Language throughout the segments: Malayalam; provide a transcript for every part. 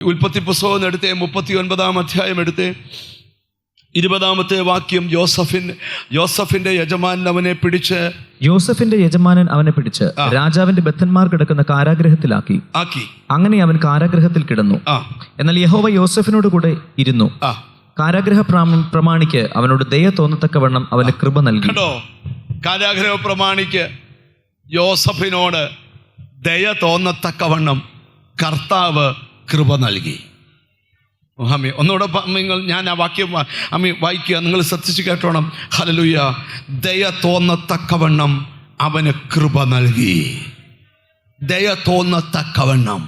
ഉൽപ്പത്തി പുസ്തകം എടുത്തേ 39 അധ്യായം എടുത്തേ 20 വാക്യം. യോസഫിന്റെ യജമാനൻ അവനെ പിടിച്ച് രാജാവിന്റെ ബദ്ധന്മാർ കിടക്കുന്ന കാരാഗ്രഹത്തിലാക്കി. അങ്ങനെ അവൻ കാരാഗ്രഹത്തിൽ കിടന്നു. എന്നാൽ യഹോവ യോസഫിനോട് കൂടെ ഇരുന്നു. കാരാഗ്രഹ പ്രമാണിക്ക് അവനോട് ദയ തോന്നത്തക്കവണ്ണം അവന് കൃപ നൽകി. കാരാഗ്രഹ പ്രമാണിക്ക് യോസഫിനോട് ദയ തോന്നത്തക്കവണ്ണം കർത്താവ് കൃപ നൽകി. ഒന്നുകൂടെ ഞാൻ ആ വാക്യം വായിക്കുക, നിങ്ങൾ ശ്രദ്ധിച്ച് കേട്ടോണം. ഹല്ലേലൂയ. ദയ തോന്നത്തക്കവണ്ണം അവന് കൃപ നൽകി. ദയ തോന്നത്തക്കവണ്ണം.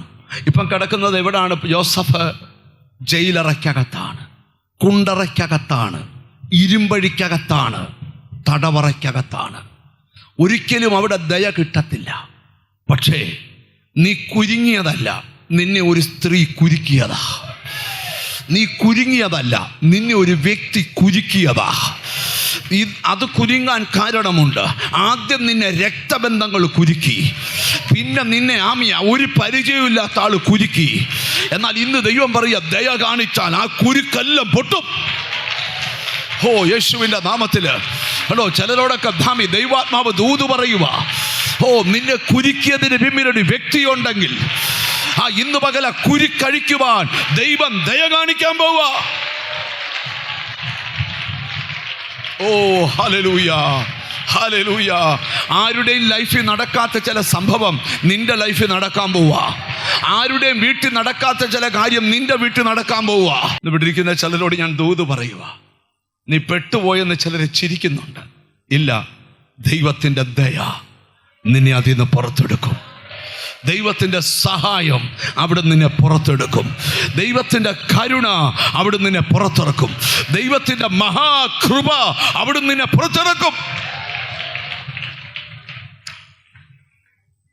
ഇപ്പം കിടക്കുന്നത് എവിടാണ്? യോസഫ് ജയിലറയ്ക്കകത്താണ്, കുണ്ടറയ്ക്കകത്താണ്, ഇരുമ്പഴിക്കകത്താണ്, തടവറയ്ക്കകത്താണ്. ഒരിക്കലും അവിടെ ദയ കിട്ടത്തില്ല. പക്ഷേ നീ കുരുങ്ങിയതല്ല, നിന്നെ ഒരു സ്ത്രീ കുരുക്കിയതാ. നീ കുരുങ്ങിയതല്ല, നിന്നെ ഒരു വ്യക്തി കുരുക്കിയതാ. അത് കുരുങ്ങാൻ കാരണമുണ്ട്. ആദ്യം നിന്നെ രക്തബന്ധങ്ങൾ കുരുക്കി, പിന്നെ നിന്നെ ഒരു പരിചയമില്ലാത്ത ആൾ കുരുക്കി. എന്നാൽ ഇന്ന് ദൈവം പറയുക, ദയ കാണിച്ചാൽ ആ കുരുക്കെല്ലാം പൊട്ടും. യേശുവിൻ്റെ നാമത്തില്. ചിലരോടൊക്കെ ദൈവാത്മാവ് ദൂത് പറയുക, നിന്നെ കുരുക്കിയതിന് പിന്നിലൊരു വ്യക്തിയുണ്ടെങ്കിൽ ഇന്ന് പകല കുരുക്കഴിക്കുവാൻ ദൈവം ദയ കാണിക്കാൻ പോവാ. Hallelujah, hallelujah. ആരുടെയും ലൈഫിൽ നടക്കാത്ത ചില സംഭവം നിന്റെ ലൈഫിൽ നടക്കാൻ പോവാ. ആരുടെയും വീട്ടിൽ നടക്കാത്ത ചില കാര്യം നിന്റെ വീട്ടിൽ നടക്കാൻ പോവാ. ഇവിടെ ഇരിക്കുന്ന ചിലരോട് ഞാൻ ദൂത് പറയുക, നീ പെട്ടുപോയെന്ന് ചിലരെ ചിരിക്കുന്നുണ്ട്. ഇല്ല, ദൈവത്തിൻ്റെ ദയ നിന്നെ അതിൽ നിന്ന് പുറത്തെടുക്കും. ദൈവത്തിൻ്റെ സഹായം അവിടെ നിന്നെ പുറത്തെടുക്കും. ദൈവത്തിൻ്റെ കരുണ അവിടെ നിന്നെ പുറത്തിറക്കും. ദൈവത്തിൻ്റെ മഹാകൃപ അവിടെ നിന്നെ പുറത്തിറക്കും.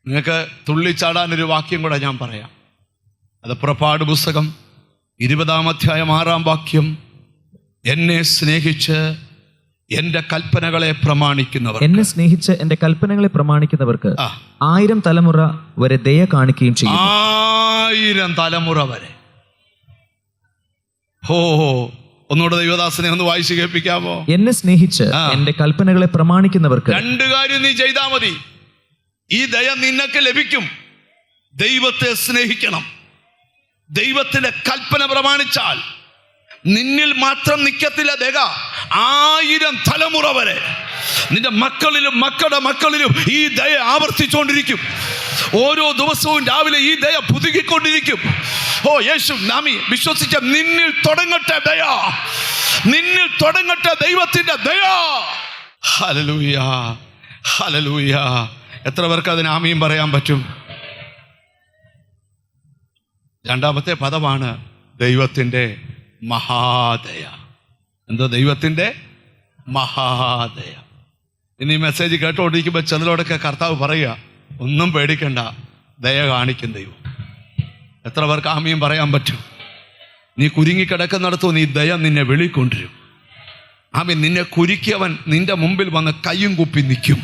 നിങ്ങൾക്ക് തുള്ളിച്ചാടാനൊരു വാക്യം കൂടെ ഞാൻ പറയാം. അത് പുറപ്പാട് പുസ്തകം 20 അധ്യായം 6 വാക്യം. എന്നെ സ്നേഹിച്ച് എന്റെ കൽപ്പനകളെ പ്രമാണിക്കുന്നവർക്ക്, എന്നെ സ്നേഹിച്ച് എന്റെ കൽപ്പനകളെ പ്രമാണിക്കുന്നവർക്ക് 1000 തലമുറ വരെ ദയ കാണിക്കുകയും ചെയ്യും. 1000 തലമുറ വരെ. ഒന്നുകൂടെ ദൈവദാസനെ ഒന്ന് വായിച്ചു കേൾപ്പിക്കാമോ? എന്നെ സ്നേഹിച്ച് എന്റെ കൽപ്പനകളെ പ്രമാണിക്കുന്നവർക്ക് 2 കാര്യം നീ ചെയ്താൽ മതി. ഈ ദയ നിനക്ക് ലഭിക്കും. ദൈവത്തെ സ്നേഹിക്കണം. ദൈവത്തിന്റെ കൽപ്പന പ്രമാണിച്ചാൽ നിന്നിൽ മാത്രം നിൽക്കത്തില്ല ദയ. 1000 തലമുറ വരെ നിന്റെ മക്കളിലും മക്കളുടെ മക്കളിലും ഈ ദയ ആവർത്തിച്ചുകൊണ്ടിരിക്കും. ഓരോ ദിവസവും രാവിലെ ഈ ദയ പുതുക്കിക്കൊണ്ടിരിക്കും. യേശു നാമി വിശ്വസിച്ച നിന്നിൽ തുടങ്ങട്ടെ ദയ, നിന്നിൽ തുടങ്ങട്ടെ ദൈവത്തിന്റെ ദയ. Hallelujah, hallelujah. എത്ര പേർക്ക് അതിന് ആമീൻ പറയാൻ പറ്റും? രണ്ടാമത്തെ പദമാണ് ദൈവത്തിൻ്റെ മഹാദയ. എന്തോ? ദൈവത്തിൻ്റെ മഹാദയ. ഇനി മെസ്സേജ് കേട്ടോണ്ടിരിക്കുമ്പോൾ ചിലരോടൊക്കെ കർത്താവ് പറയുക, ഒന്നും പേടിക്കണ്ട, ദയ കാണിക്കും ദൈവം. എത്ര പേർക്ക് ആമീൻ പറയാൻ പറ്റും? നീ കുരുങ്ങിക്കിടക്കുന്നിടത്തോ നീ ദയ നിന്നെ വെളിക്കൊണ്ടിരും. നിന്നെ കുരുക്കിയവൻ നിന്റെ മുമ്പിൽ വന്ന് കയ്യും കുപ്പി നിൽക്കും.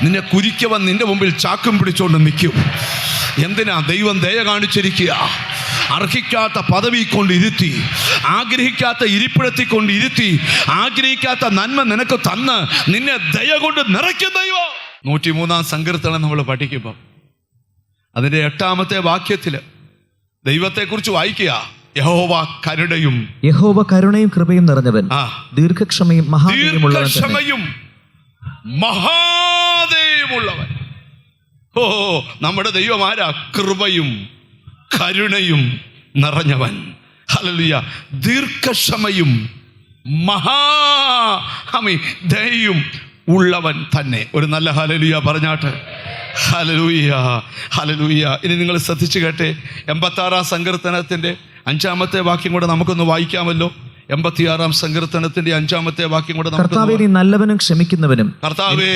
നിന്നെ കുരുക്കിയവൻ നിന്റെ മുമ്പിൽ ചാക്കും പിടിച്ചോണ്ട് നിൽക്കും. എന്തിനാ? ദൈവം ദയ കാണിച്ചിരിക്കുക. അർഹിക്കാത്ത പദവി കൊണ്ട് ഇരുത്തി, ആഗ്രഹിക്കാത്ത ഇരിപ്പിടത്തിൽ കൊണ്ട് ഇരുത്തി, ആഗ്രഹിക്കാത്ത നന്മ നിനക്ക് തന്ന് നിന്നെ ദയ കൊണ്ട് നിറയ്ക്കും ദൈവം. 103 സങ്കീർത്തനം നമ്മൾ പഠിക്കുമ്പോൾ അതിൻ്റെ 8 വാക്യത്തിൽ ദൈവത്തെക്കുറിച്ച് വായിക്കുക. യഹോവ കരുണയും കൃപയും നിറഞ്ഞവൻ, ദീർഘക്ഷമയും മഹാദയമുള്ളവൻ. നമ്മുടെ ദൈവം ആരാ? കൃപയും കരുണയും നിറഞ്ഞവൻ. ഹല്ലേലൂയ. ദീർഘക്ഷമയും ദയയും ഉള്ളവൻ തന്നെ. ഒരു നല്ല ഹല്ലേലൂയ പറഞ്ഞാട്ട്. Hallelujah, hallelujah. ഇനി നിങ്ങൾ ശ്രദ്ധിച്ചു കേട്ടെ. 86 സങ്കീർത്തനത്തിൻ്റെ 5 വാക്യം കൂടെ നമുക്കൊന്ന് വായിക്കാമല്ലോ. 86 സങ്കീർത്തനത്തിന്റെ 5 വാക്യം കൂടെ. കർത്താവേ, നീ നല്ലവനും ക്ഷമിക്കുന്നവനും. കർത്താവേ,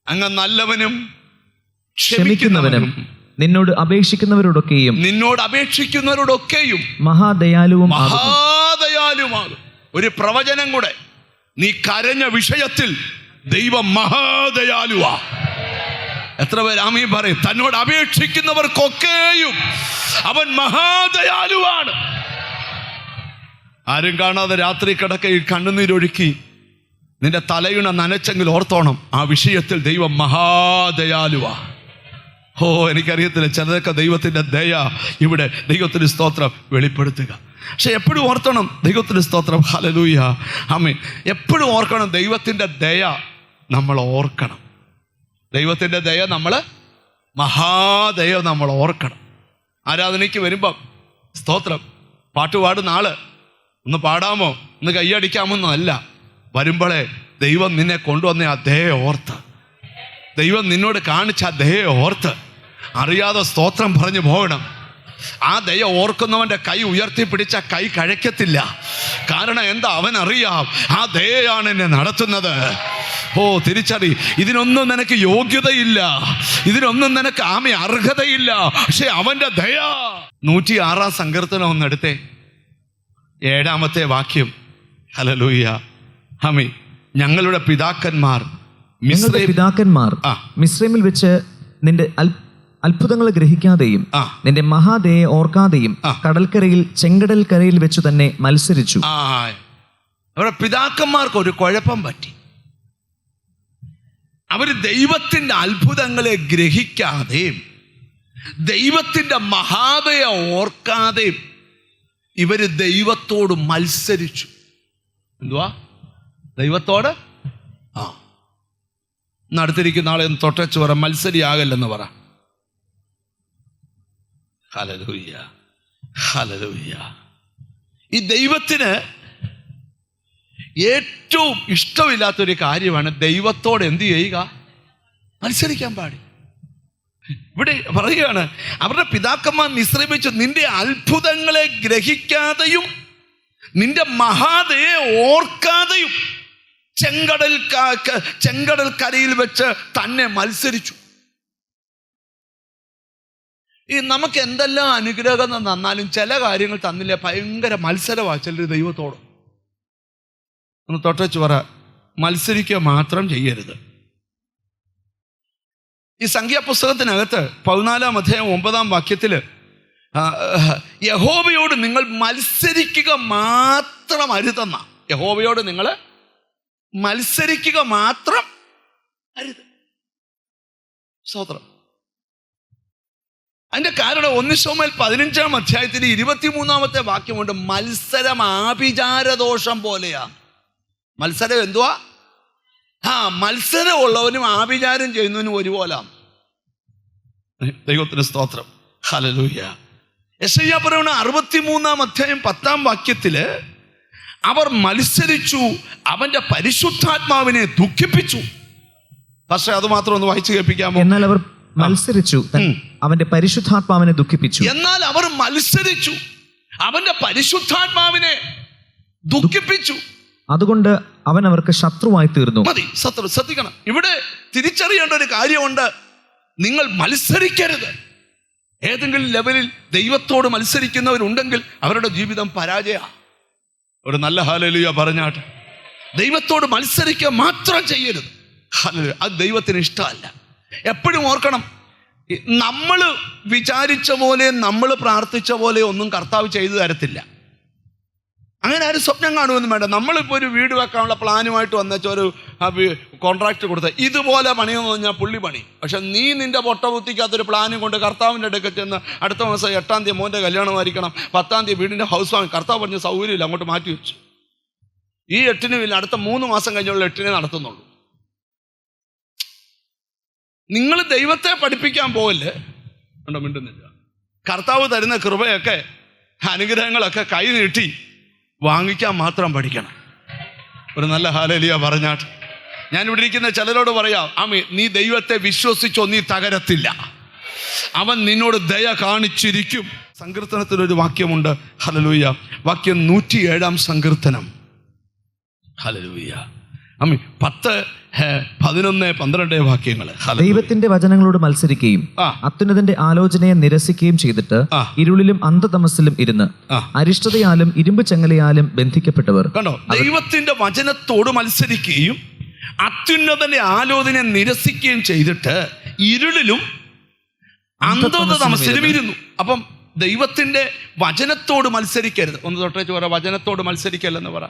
അങ്ങ് നല്ലവനും ക്ഷമിക്കുന്നവനും നിന്നോട് അപേക്ഷിക്കുന്നവരോടൊക്കെയും മഹാദയാലുമാകും. ഒരു പ്രവചനം കൂടെ. നീ കരഞ്ഞ വിഷയത്തിൽ ദൈവം മഹാദയാലുവാ. എത്ര പേര് ആമീൻ പറയും? തന്നോട് അപേക്ഷിക്കുന്നവർക്കൊക്കെയും അവൻ മഹാദയാലുവാണ്. ആരും കാണാതെ രാത്രി കിടക്കയിൽ കണ്ണുനീരൊഴുക്കി നിന്റെ തലയിണ നനച്ചെങ്കിൽ ഓർത്തോണം, ആ വിഷയത്തിൽ ദൈവം മഹാദയാലുവാ. എനിക്കറിയത്തില്ല, ചിലതൊക്കെ ദൈവത്തിൻ്റെ ദയ ഇവിടെ ദൈവത്തിന് സ്തോത്രം വെളിപ്പെടുത്തുക. പക്ഷെ എപ്പോഴും ഓർക്കണം ദൈവത്തിന് സ്തോത്രം, ഹല്ലേലൂയ, ആമേൻ. എപ്പോഴും ഓർക്കണം ദൈവത്തിൻ്റെ ദയ നമ്മൾ ഓർക്കണം. ദൈവത്തിൻ്റെ ദയ നമ്മൾ, മഹാദയ നമ്മൾ ഓർക്കണം. ആരാധനയ്ക്ക് വരുമ്പം സ്തോത്രം പാട്ടുപാടുന്ന ആള് ഒന്ന് പാടാമോ, ഒന്ന് കൈയടിക്കാമെന്നല്ല. വരുമ്പോഴേ ദൈവം നിന്നെ കൊണ്ടുവന്ന ആ ദയ ഓർത്ത്, ദൈവം നിന്നോട് കാണിച്ച ആ ദയ ഓർത്ത് അറിയാതെ സ്തോത്രം പറഞ്ഞു പോകണം. ആ ദയ ഓർക്കുന്നവൻ്റെ കൈ ഉയർത്തിപ്പിടിച്ച കൈ കഴക്കത്തില്ല. കാരണം എന്താ? അവനറിയാം ആ ദയയാണ് എന്നെ നടത്തുന്നത്. തിരിച്ചറി. ഇതിനൊന്നും നിനക്ക് യോഗ്യതയില്ല, ഇതിനൊന്നും നിനക്ക് അർഹതയില്ല. പക്ഷെ അവൻ്റെ ദയ. 106 സങ്കീർത്തനം ഒന്നെടുത്തേ, 7-ാമത്തെ വാക്യം. ഹല്ലേലൂയ, ആമേൻ. ഞങ്ങളുടെ പിതാക്കന്മാർ മിസ്രൈമിൽ വെച്ച് നിന്റെ അത്ഭുതങ്ങൾ ഗ്രഹിക്കാതെയും നിന്റെ മഹാദയെ ഓർക്കാതെയും കടൽക്കരയിൽ ചെങ്കടൽ കരയിൽ വെച്ച് തന്നെ മത്സരിച്ചു. അവരുടെ പിതാക്കന്മാർക്ക് ഒരു കുഴപ്പം പറ്റി. അവർ ദൈവത്തിൻ്റെ അത്ഭുതങ്ങളെ ഗ്രഹിക്കാതെയും ദൈവത്തിൻ്റെ മഹാദയ ഓർക്കാതെയും ഇവര് ദൈവത്തോട് മത്സരിച്ചു. എന്തുവാ? ദൈവത്തോട് നടത്തിരിക്കുന്ന ആളെ ഒന്ന് തൊട്ടച്ച് പറ, മത്സരിയാകല്ലെന്ന് പറ. Hallelujah, hallelujah. ഈ ദൈവത്തിന് ഏറ്റവും ഇഷ്ടമില്ലാത്തൊരു കാര്യമാണ് ദൈവത്തോട് എന്ത് ചെയ്യുക? മത്സരിക്കാൻ പാടില്ല. ഇവിടെ പറയുകയാണ്, അവരുടെ പിതാക്കന്മാർ മിസ്രൈമിൽ വെച്ച് നിന്റെ അത്ഭുതങ്ങളെ ഗ്രഹിക്കാതെയും നിന്റെ മഹാദയെ ഓർക്കാതെയും ചെങ്കടൽ കരയിൽ വെച്ച് തന്നെ മത്സരിച്ചു. ഈ നമുക്ക് എന്തെല്ലാം അനുഗ്രഹം തന്നാലും ചില കാര്യങ്ങൾ തന്നില്ല, ഭയങ്കര മത്സരമാണ് ചിലർ ദൈവത്തോട്. ഒന്ന് തൊട്ടച്ച് പറ, മത്സരിക്കുക മാത്രം ചെയ്യരുത്. ഈ സംഖ്യാപുസ്തകത്തിനകത്ത് 14-ാം അധ്യായം 9-ാം വാക്യത്തിൽ യഹോവയോട് നിങ്ങൾ മത്സരിക്കുക മാത്രം അരുതെന്ന. യഹോവയോട് നിങ്ങൾ മത്സരിക്കുക മാത്രം അരുത്. സ്തോത്രം. അതിന്റെ കാരണം 1 ശമൂവേൽ 15-ാം അധ്യായത്തിൽ 23-ാമത്തെ വാക്യമുണ്ട്, മത്സരം ആഭിചാരദോഷം പോലെയാ. മത്സരം എന്തുവാ? മത്സരമുള്ളവനും ആഭിചാരം ചെയ്യുന്നവനും ഒരുപോലാണ്. ദൈവത്തിന് സ്തോത്രം, ഹല്ലേലൂയ. യെശയ്യാ പറയുന്ന 63-ാം അധ്യായം 10-ാം വാക്യത്തില് അവർ മത്സരിച്ചു, അവന്റെ പരിശുദ്ധാത്മാവിനെ ദുഃഖിപ്പിച്ചു. പക്ഷേ അത് മാത്രം ഒന്ന് വായിച്ചു കേൾപ്പിക്കാമോ? എന്നാൽ അവർ മത്സരിച്ചു, അവന്റെ പരിശുദ്ധാത്മാവിനെ ദുഃഖിപ്പിച്ചു. എന്നാൽ അവർ മത്സരിച്ചു, അവന്റെ പരിശുദ്ധാത്മാവിനെ ദുഃഖിപ്പിച്ചു. അതുകൊണ്ട് അവൻ അവർക്ക് ശത്രുവായി തീർന്നു. മതി, ശത്രു. ശ്രദ്ധിക്കണം, ഇവിടെ തിരിച്ചറിയേണ്ട ഒരു കാര്യമുണ്ട്. നിങ്ങൾ മത്സരിക്കരുത്. ഏതെങ്കിലും ലെവലിൽ ദൈവത്തോട് മത്സരിക്കുന്നവരുണ്ടെങ്കിൽ അവരുടെ ജീവിതം പരാജയ. ഒരു നല്ല ഹല്ലേലൂയ പറഞ്ഞാട്ടെ. ദൈവത്തോട് മത്സരിക്കുക മാത്രം ചെയ്യരുത്. അത് ദൈവത്തിന് ഇഷ്ടമല്ല. എപ്പോഴും ഓർക്കണം, നമ്മൾ വിചാരിച്ച പോലെ നമ്മൾ പ്രാർത്ഥിച്ച പോലെ ഒന്നും കർത്താവ് ചെയ്തു തരത്തില്ല. അങ്ങനെ ആരും സ്വപ്നം കാണുമെന്നും വേണ്ട. നമ്മളിപ്പോൾ ഒരു വീട് വെക്കാനുള്ള പ്ലാനുമായിട്ട് വന്നേച്ച ഒരു കോൺട്രാക്ട് കൊടുത്ത ഇതുപോലെ പണിയെന്ന് പറഞ്ഞാൽ പുള്ളി പണി. പക്ഷെ നീ നിന്റെ പൊട്ടബുദ്ധിക്കകത്തൊരു പ്ലാനും കൊണ്ട് കർത്താവിൻ്റെ അടുക്കൽ ചെന്ന് അടുത്ത മാസം 8-ാം തീയതി മോൻ്റെ കല്യാണമായിരിക്കണം, 10-ാം തീയതി വീടിൻ്റെ ഹൗസ് വാങ്ങി. കർത്താവ് പറഞ്ഞ സൗകര്യമില്ല, അങ്ങോട്ട് മാറ്റി വെച്ചു. ഈ 8-നും ഇല്ല, അടുത്ത 3 മാസം കഴിഞ്ഞുള്ള 8-നെ നടത്തുന്നുള്ളൂ. നിങ്ങൾ ദൈവത്തെ പഠിപ്പിക്കാൻ പോകല്ലേ. ഉണ്ടോ? മിണ്ടുന്നില്ല. കർത്താവ് തരുന്ന കൃപയൊക്കെ അനുഗ്രഹങ്ങളൊക്കെ കൈ നീട്ടി വാങ്ങിക്കാൻ മാത്രം പഠിക്കണം. ഒരു നല്ല ഹല്ലേലൂയ പറഞ്ഞാട്ട്. ഞാനിവിടെ ഇരിക്കുന്ന ചിലരോട് പറയാം, ആമേ, നീ ദൈവത്തെ വിശ്വസിച്ചോ, നീ തകരത്തില്ല. അവൻ നിന്നോട് ദയ കാണിച്ചിരിക്കും. സങ്കീർത്തനത്തിലൊരു വാക്യമുണ്ട്, ഹല്ലേലൂയ. വാക്യം 107-ാം സങ്കീർത്തനം. ഹല്ലേലൂയ. ആമേ 10, 11, 12 വാക്യങ്ങൾ. ദൈവത്തിന്റെ വചനങ്ങളോട് മത്സരിക്കുകയും അത്യുന്നതന്റെ ആലോചനയെ നിരസിക്കുകയും ചെയ്തിട്ട് ഇരുളിലും അന്ധതമസിലും ഇരുന്ന് അരിഷ്ടതയാലും ഇരുമ്പ് ചങ്ങലയാലും ബന്ധിക്കപ്പെട്ടവർ. കണ്ടോ? ദൈവത്തിന്റെ വചനത്തോട് മത്സരിക്കുകയും അത്യുന്നതന്റെ ആലോചനയെ നിരസിക്കുകയും ചെയ്തിട്ട് ഇരുളിലും അന്ധതമസിലും ഇരുന്നു. അപ്പം ദൈവത്തിൻ്റെ വചനത്തോട് മത്സരിക്കരുത്. ഒന്ന് തൊട്ടേച്ച് പറ, വചനത്തോട് മത്സരിക്കല്ലെന്ന് പറ.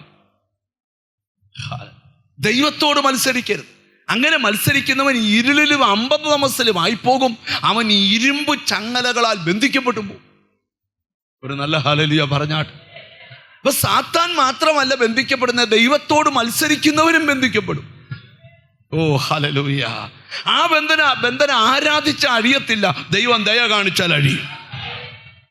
ദൈവത്തോട് മത്സരിക്കരുത്. അങ്ങനെ മത്സരിക്കുന്നവൻ ഇരുളിലും അമ്പതമസിലും ആയിപ്പോകും. അവൻ ഇരുമ്പ് ചങ്ങലകളാൽ ബന്ധിക്കപ്പെട്ടു പോകും. ഒരു നല്ല ഹല്ലേലൂയ പറഞ്ഞാട്ട്. അപ്പൊ സാത്താൻ മാത്രമല്ല ബന്ധിക്കപ്പെടുന്നത്, ദൈവത്തോട് മത്സരിക്കുന്നവരും ബന്ധിക്കപ്പെടും. ഓ ഹല്ലേലൂയ. ആ ബന്ധന ആരാധിച്ച അഴിയത്തില്ല, ദൈവം ദയ കാണിച്ചാൽ അഴിയും.